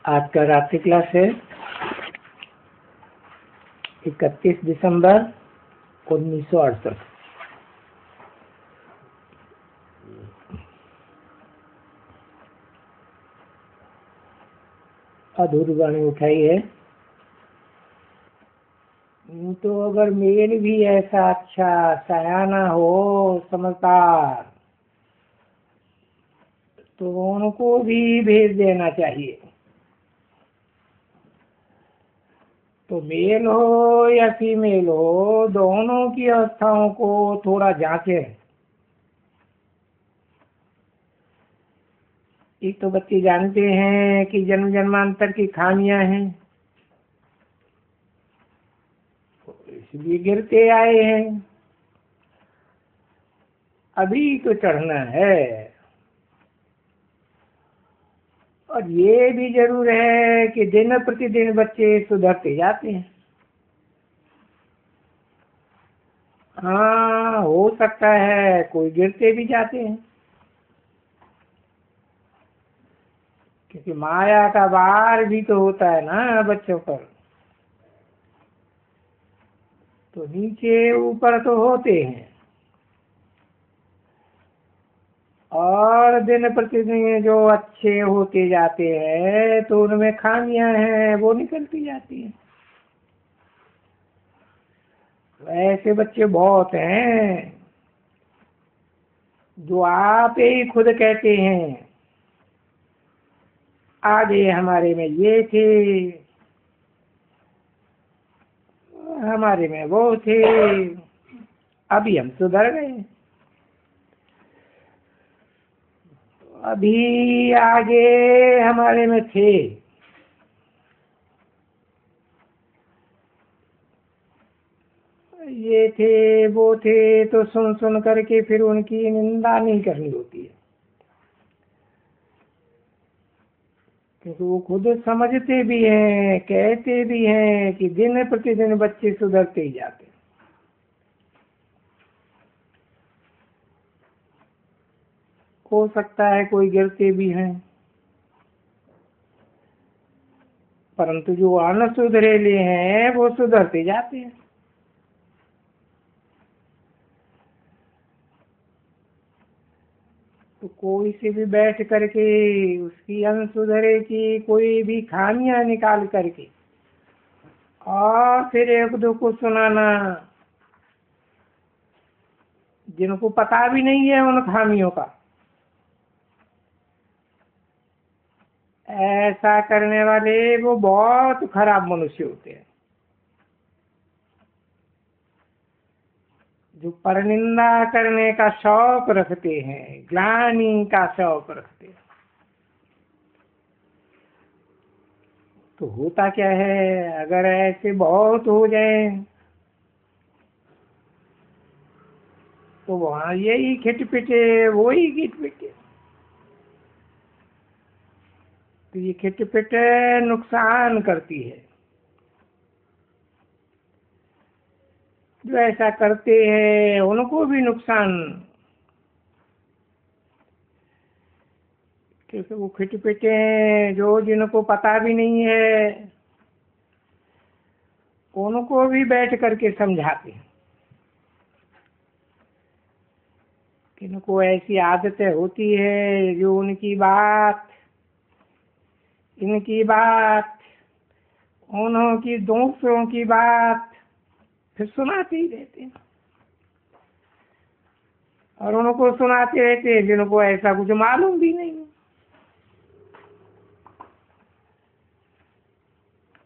आज का रात्रि क्लास है 31 दिसंबर 1968। अधूरी वाणी उठाई है। तो अगर मेल भी ऐसा अच्छा सयाना हो, समझदार, तो उनको भी भेज देना चाहिए। तो मेल हो या फीमेल हो, दोनों की अवस्थाओं को थोड़ा जांचें। एक तो बच्चे जानते हैं कि जन्म जन्मांतर की खामियां हैं, इसलिए गिरते आए हैं। अभी तो चढ़ना है। और ये भी जरूर है कि दिन प्रतिदिन बच्चे सुधरते जाते हैं। हाँ, हो सकता है कोई गिरते भी जाते हैं, क्योंकि माया का भार भी तो होता है ना बच्चों पर। तो नीचे ऊपर तो होते हैं, और दिन प्रतिदिन जो अच्छे होते जाते हैं तो उनमें खामियां हैं, वो निकलती जाती हैं। ऐसे बच्चे बहुत हैं जो आप ही खुद कहते हैं आगे हमारे में ये थे, हमारे में वो थे, अभी हम सुधर गए, अभी आगे हमारे में थे। ये थे वो थे, तो सुन सुन करके फिर उनकी निंदा नहीं करनी होती है, क्योंकि वो खुद समझते भी हैं, कहते भी हैं कि दिन प्रतिदिन बच्चे सुधरते ही जाते हैं। हो सकता है कोई गिरते भी हैं, परंतु जो अनसुधरेले हैं वो सुधरते जाते हैं। तो कोई से भी बैठ करके उसकी अनसुधरे की कोई भी खामियां निकाल करके और फिर एक दो को सुनाना, जिनको पता भी नहीं है उन खामियों का, ऐसा करने वाले वो बहुत खराब मनुष्य होते हैं, जो परनिंदा करने का शौक रखते हैं, ग्लानि का शौक रखते हैं। तो होता क्या है, अगर ऐसे बहुत हो जाए तो वहां यही खिटपिटे, वो ही खिटपिटे। तो ये खिटपिट नुकसान करती है। जो ऐसा करते हैं उनको भी नुकसान, क्योंकि वो खिटपिटे हैं जो जिनको पता भी नहीं है, उनको भी बैठ करके समझाते हैं। किनको ऐसी आदतें होती है जो उनकी बात, इनकी बात, उन्हों की दोस्तों की बात फिर सुनाते ही रहते हैं, और उनको सुनाते रहते हैं जिनको ऐसा कुछ मालूम भी नहीं।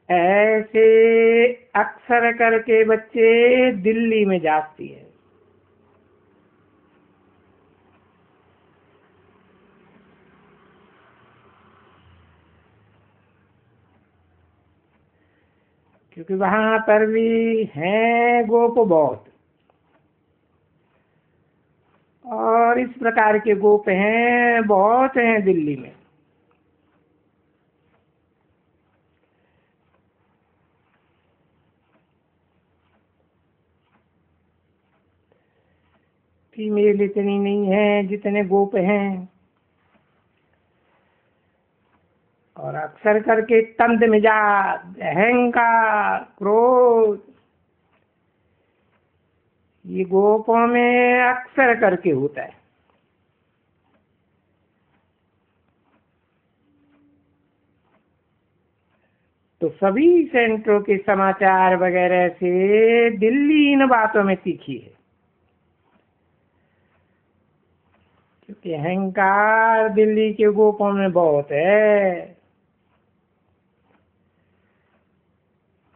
ऐसे अक्सर करके बच्चे दिल्ली में जाती है। क्योंकि वहां पर भी हैं गोप बहुत, और इस प्रकार के गोप हैं बहुत हैं दिल्ली में। फीमेल इतनी नहीं है जितने गोप हैं, और अक्सर करके तंद मिजाज, अहंकार, क्रोध, ये गोपों में अक्सर करके होता है। तो सभी सेंटरों के समाचार वगैरह से दिल्ली इन बातों में तीखी है, क्योंकि अहंकार दिल्ली के गोपों में बहुत है,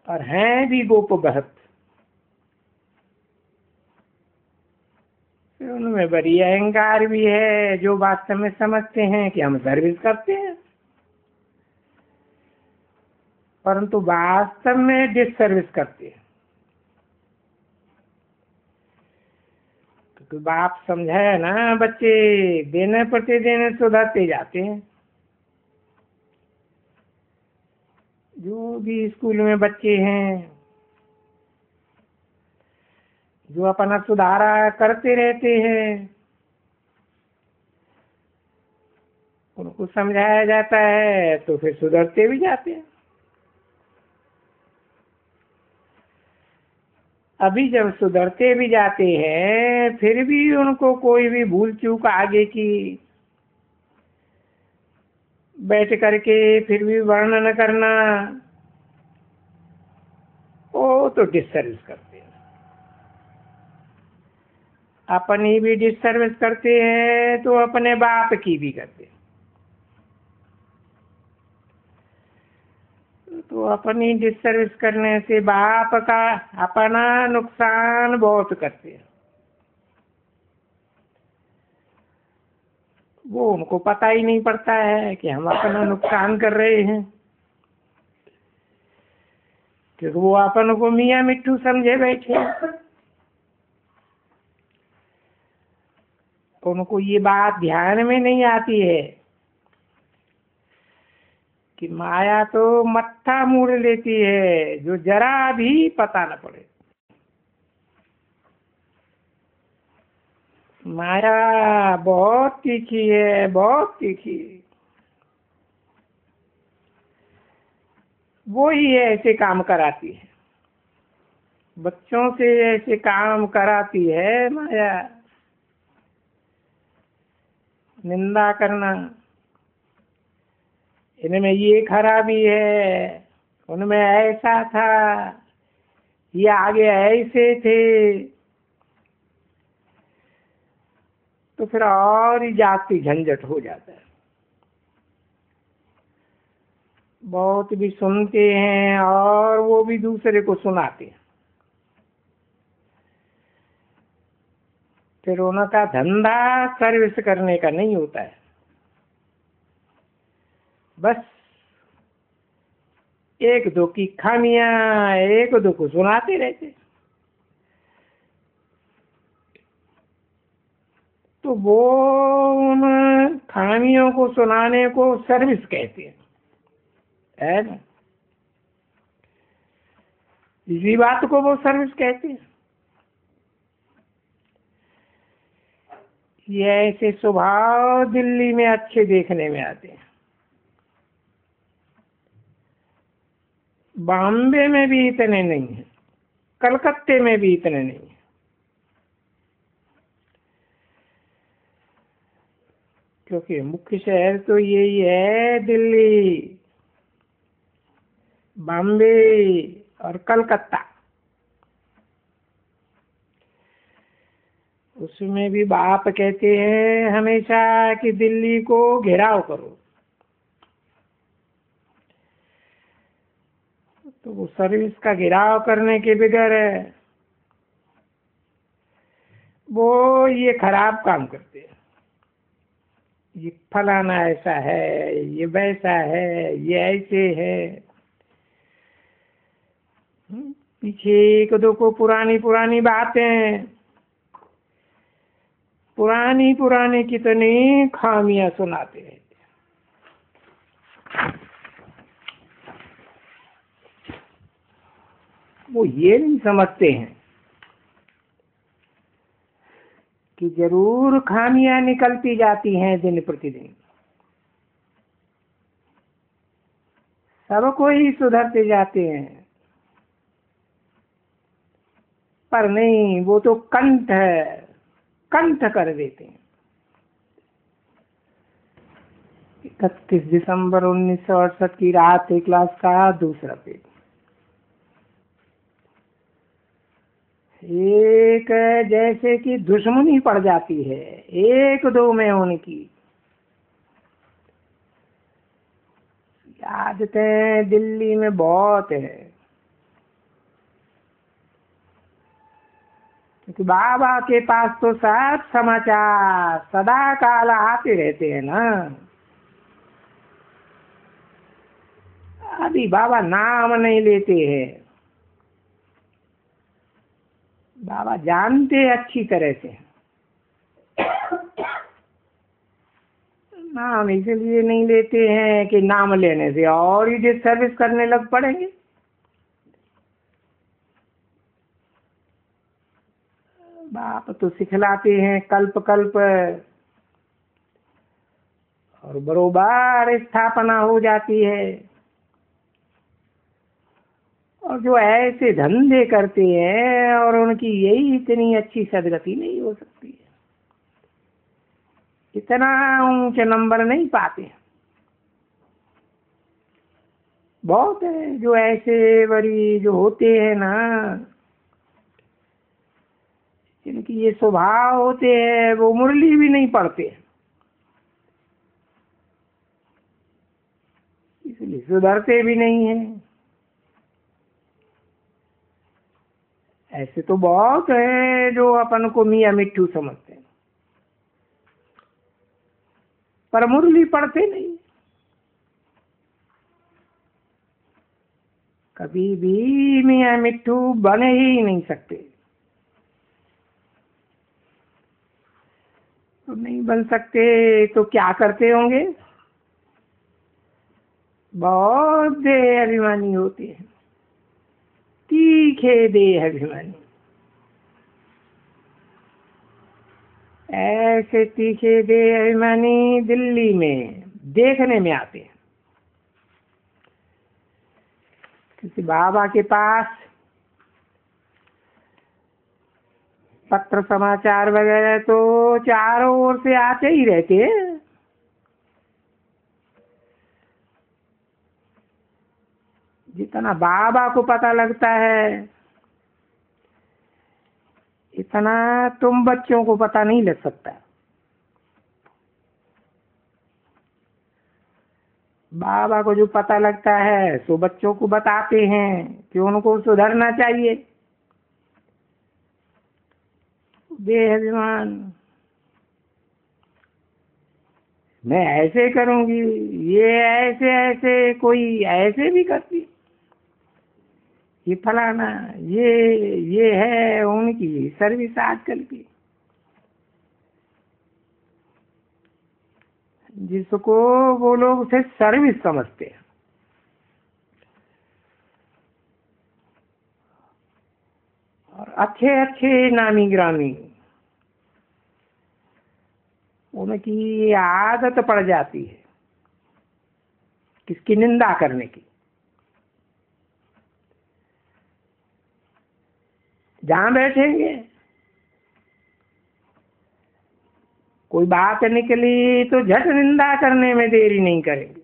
और हैं भी गोप बहुत। उनमें बड़ी अहंकार भी है, जो वास्तव में समझते हैं कि हम सर्विस करते हैं, परंतु वास्तव में डिसर्विस करते हैं। क्योंकि बाप समझाया ना, बच्चे देने प्रतिदिन सुधरते जाते हैं। जो भी स्कूल में बच्चे हैं जो अपना सुधारा करते रहते हैं, उनको समझाया जाता है तो फिर सुधरते भी जाते हैं। अभी जब सुधरते भी जाते हैं, फिर भी उनको कोई भी भूल चूक आगे की बैठ करके फिर भी वर्णन करना, वो तो डिससर्विस करते हैं। अपनी भी डिससर्विस करते हैं तो अपने बाप की भी करते हैं। तो अपनी डिससर्विस करने से बाप का अपना नुकसान बहुत करते हैं। वो उनको पता ही नहीं पड़ता है कि हम अपना नुकसान कर रहे हैं, क्योंकि वो अपन को मियाँ मिट्टू समझे बैठे हैं। उनको ये बात ध्यान में नहीं आती है कि माया तो मत्था मोड़ लेती है, जो जरा भी पता न पड़े। माया बहुत तीखी है, बहुत तीखी। वो ही ऐसे काम कराती है, बच्चों से ऐसे काम कराती है माया। निंदा करना, इनमें ये खराबी है, उनमें ऐसा था, ये आगे ऐसे थे, तो फिर और ही जाति झंझट हो जाता है। बहुत भी सुनते हैं और वो भी दूसरे को सुनाते हैं। फिर उनका धंधा सर्विस करने का नहीं होता है, बस एक दो की खामियां एक दो को सुनाते रहते। तो वो उन खामियों को सुनाने को सर्विस कहते हैं, है ना। इसी बात को वो सर्विस कहते हैं। ये ऐसे स्वभाव दिल्ली में अच्छे देखने में आते हैं, बॉम्बे में भी इतने नहीं है, कलकत्ते में भी इतने नहीं है। क्योंकि मुख्य शहर तो यही है, दिल्ली, बॉम्बे और कलकत्ता। उसमें भी बाप कहते हैं हमेशा कि दिल्ली को घेराव करो। तो वो सर्विस का घेराव करने के बगैर वो ये खराब काम करते हैं। ये फलाना ऐसा है, ये वैसा है, ये ऐसे है। पीछे एक दो को पुरानी पुरानी बातें, पुरानी पुरानी कितनी खामियां सुनाते हैं। वो ये नहीं समझते हैं कि जरूर खामियां निकलती जाती हैं दिन प्रतिदिन। सबको ही सुधरते जाते हैं, पर नहीं, वो तो कंठ कर देते हैं। 31 दिसंबर 1968 की रात, एक क्लास का दूसरा पेज। एक जैसे कि दुश्मनी पड़ जाती है एक दो में उनकी। आदतें दिल्ली में बहुत है, क्योंकि बाबा के पास तो सब समाचार सदा काल आते रहते हैं ना। अभी बाबा नाम नहीं लेते हैं, बाबा जानते अच्छी तरह से। नाम इसलिए नहीं लेते हैं कि नाम लेने से और ही डिसर्विस करने लग पड़ेंगे। बाप तो सिखलाते हैं कल्प कल्प, और बरोबर स्थापना हो जाती है। और जो ऐसे धंधे करते हैं और उनकी यही इतनी अच्छी सदगति नहीं हो सकती है, इतना ऊंचे नंबर नहीं पाते। बहुत है जो ऐसे बड़ी जो होते हैं ना, जिनकी ये स्वभाव होते हैं, वो मुरली भी नहीं पढ़ते, इसलिए सुधरते भी नहीं है। ऐसे तो बहुत है जो अपन को मियाँ मिट्ठू समझते हैं, पर मुरली पढ़ते नहीं। कभी भी मियाँ मिट्ठू बने ही नहीं सकते। तो नहीं बन सकते तो क्या करते होंगे? बहुत देह अभिमानी होते हैं, तीखे देह अभिमानी। ऐसे तीखे देह अभिमानी दिल्ली में देखने में आते हैं, क्योंकि बाबा के पास पत्र समाचार वगैरह तो चारों ओर से आते ही रहते हैं। जितना बाबा को पता लगता है, इतना तुम बच्चों को पता नहीं लग सकता। बाबा को जो पता लगता है सो बच्चों को बताते हैं कि उनको सुधरना चाहिए। देह अभिमान, मैं ऐसे करूंगी, ये ऐसे ऐसे कोई ऐसे भी करती, ये फलाना, ये है उनकी सर्विस आजकल की, जिसको वो लोग उसे सर्विस समझते हैं। और अच्छे अच्छे नामी ग्रामी, उनकी आदत पड़ जाती है किसकी निंदा करने की। जहां बैठेंगे कोई बात निकली तो झट निंदा करने में देरी नहीं करेंगे।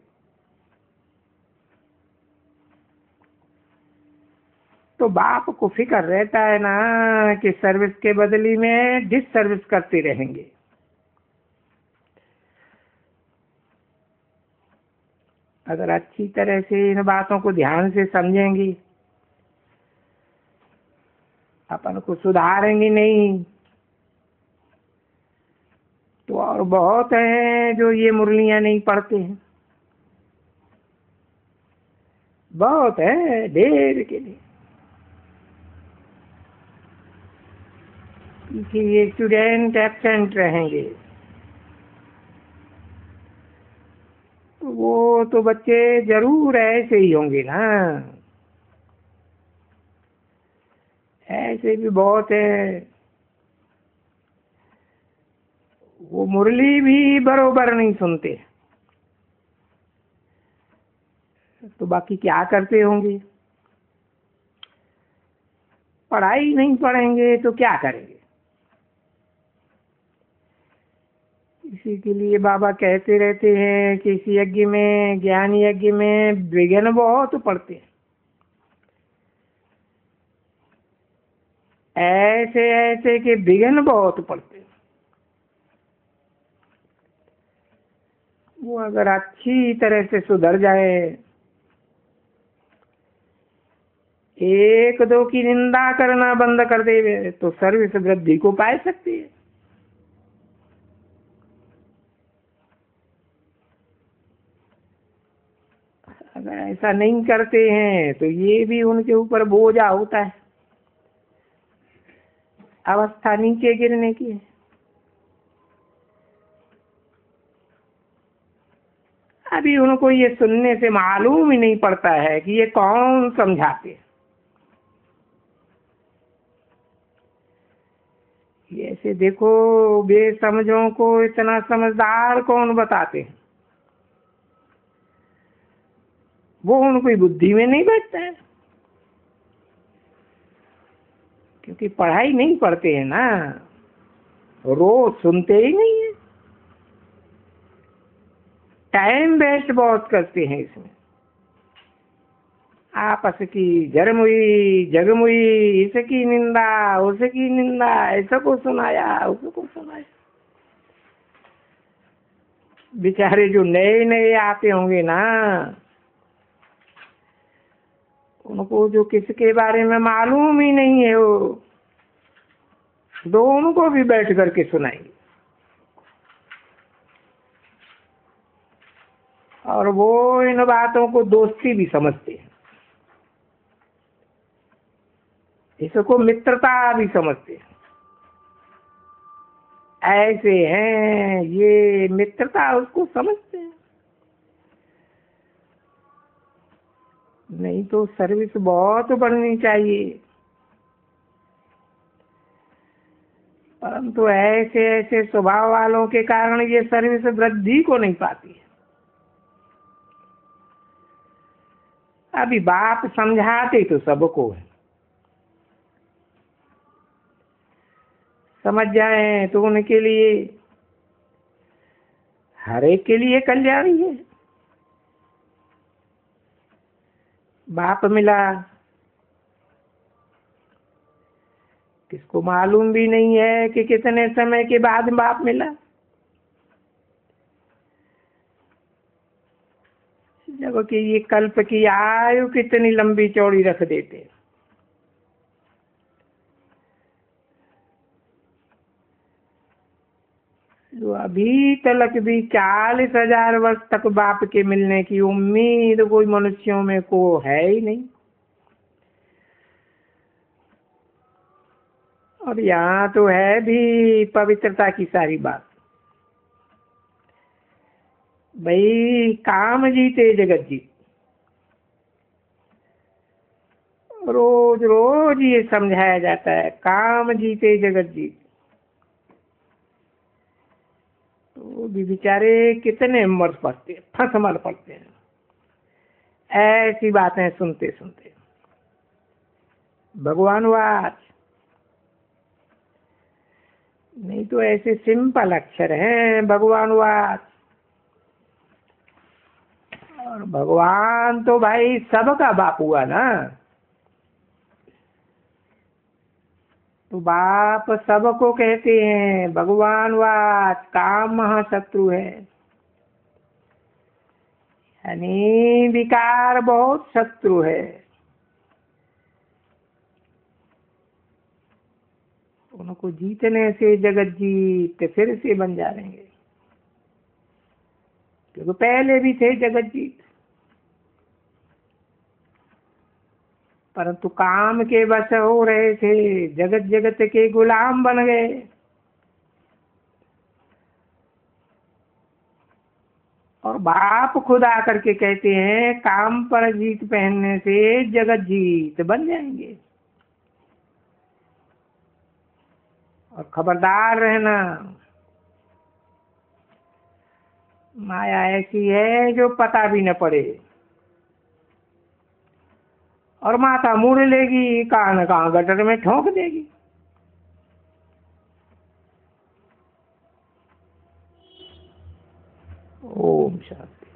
तो बाप को फिक्र रहता है ना कि सर्विस के बदले में डिस सर्विस करते रहेंगे। अगर अच्छी तरह से इन बातों को ध्यान से समझेंगी, अपन को सुधारेंगी नहीं, तो और बहुत हैं जो ये मुरलियां नहीं पढ़ते हैं। बहुत है ढेर के लिए कि ये स्टूडेंट एब्सेंट रहेंगे, तो वो तो बच्चे जरूर ऐसे ही होंगे ना। ऐसे भी बहुत है, वो मुरली भी बरोबर नहीं सुनते, तो बाकी क्या करते होंगे? पढ़ाई नहीं पढ़ेंगे तो क्या करेंगे? इसी के लिए बाबा कहते रहते हैं कि इस यज्ञ में, ज्ञान यज्ञ में विघ्न बहुत पड़ते हैं। ऐसे ऐसे कि विघ्न बहुत पड़ते हैं। वो अगर अच्छी तरह से सुधर जाए, एक दो की निंदा करना बंद कर दे, तो सर्विस वृद्धि को पा सकती है। अगर ऐसा नहीं करते हैं तो ये भी उनके ऊपर बोझा होता है, अवस्था नीचे गिरने की है। अभी उनको ये सुनने से मालूम ही नहीं पड़ता है कि ये कौन समझाते हैं। ये ऐसे देखो, बेसमझों को इतना समझदार कौन बताते हैं? वो उनको बुद्धि में नहीं बैठता है, क्योंकि पढ़ाई नहीं पढ़ते हैं ना, रोज सुनते ही नहीं है। टाइम वेस्ट बहुत करते हैं इसमें, आपस की जरमुई जगमुई, इसकी निंदा उसकी निंदा, ऐसा को सुनाया उसको सुनाया। बेचारे जो नए नए आते होंगे ना, उनको जो किसके बारे में मालूम ही नहीं है, वो दोनों को भी बैठ करके सुनाएंगे। और वो इन बातों को दोस्ती भी समझते हैं, इसको मित्रता भी समझते हैं। ऐसे हैं ये, मित्रता उसको समझते हैं। नहीं तो सर्विस बहुत बढ़नी चाहिए, परंतु ऐसे ऐसे स्वभाव वालों के कारण ये सर्विस वृद्धि को नहीं पाती है। अभी बाप समझाते तो सबको है, समझ जाए तो उनके लिए, हर एक के लिए कल्याण है। बाप मिला, किसको मालूम भी नहीं है कि कितने समय के बाद बाप मिला। जबकि ये कल्प की आयु कितनी लंबी चौड़ी रख देते। जो अभी तक भी 40,000 वर्ष तक बाप के मिलने की उम्मीद कोई मनुष्यों में को है ही नहीं। और यहाँ तो है भी पवित्रता की सारी बात। भाई काम जीते जगत जीत, रोज रोज ये समझाया जाता है, काम जीते जगत जीत। तो भी बेचारे कितने मर पड़ते, फंस मर पड़ते हैं ऐसी बातें सुनते सुनते। भगवान वाच, नहीं तो ऐसे सिंपल अक्षर हैं भगवान वाच। और भगवान तो भाई सबका बाप हुआ ना, तो बाप सबको कहते हैं। भगवान वाच काम महाशत्रु है, यानी विकार बहुत शत्रु है। उनको जीतने से जगत जीत फिर से बन जाएंगे, क्योंकि पहले भी थे जगत जीत, परंतु काम के वश हो रहे थे, जगत जगत के गुलाम बन गए। और बाप खुद आकर के कहते हैं काम पर जीत पहनने से जगत जीत बन जाएंगे। और खबरदार रहना, माया ऐसी है जो पता भी न पड़े। और माथा मुड़ लेगी, कहाँ न कहाँ गटर में ठोक देगी। ओम शांति।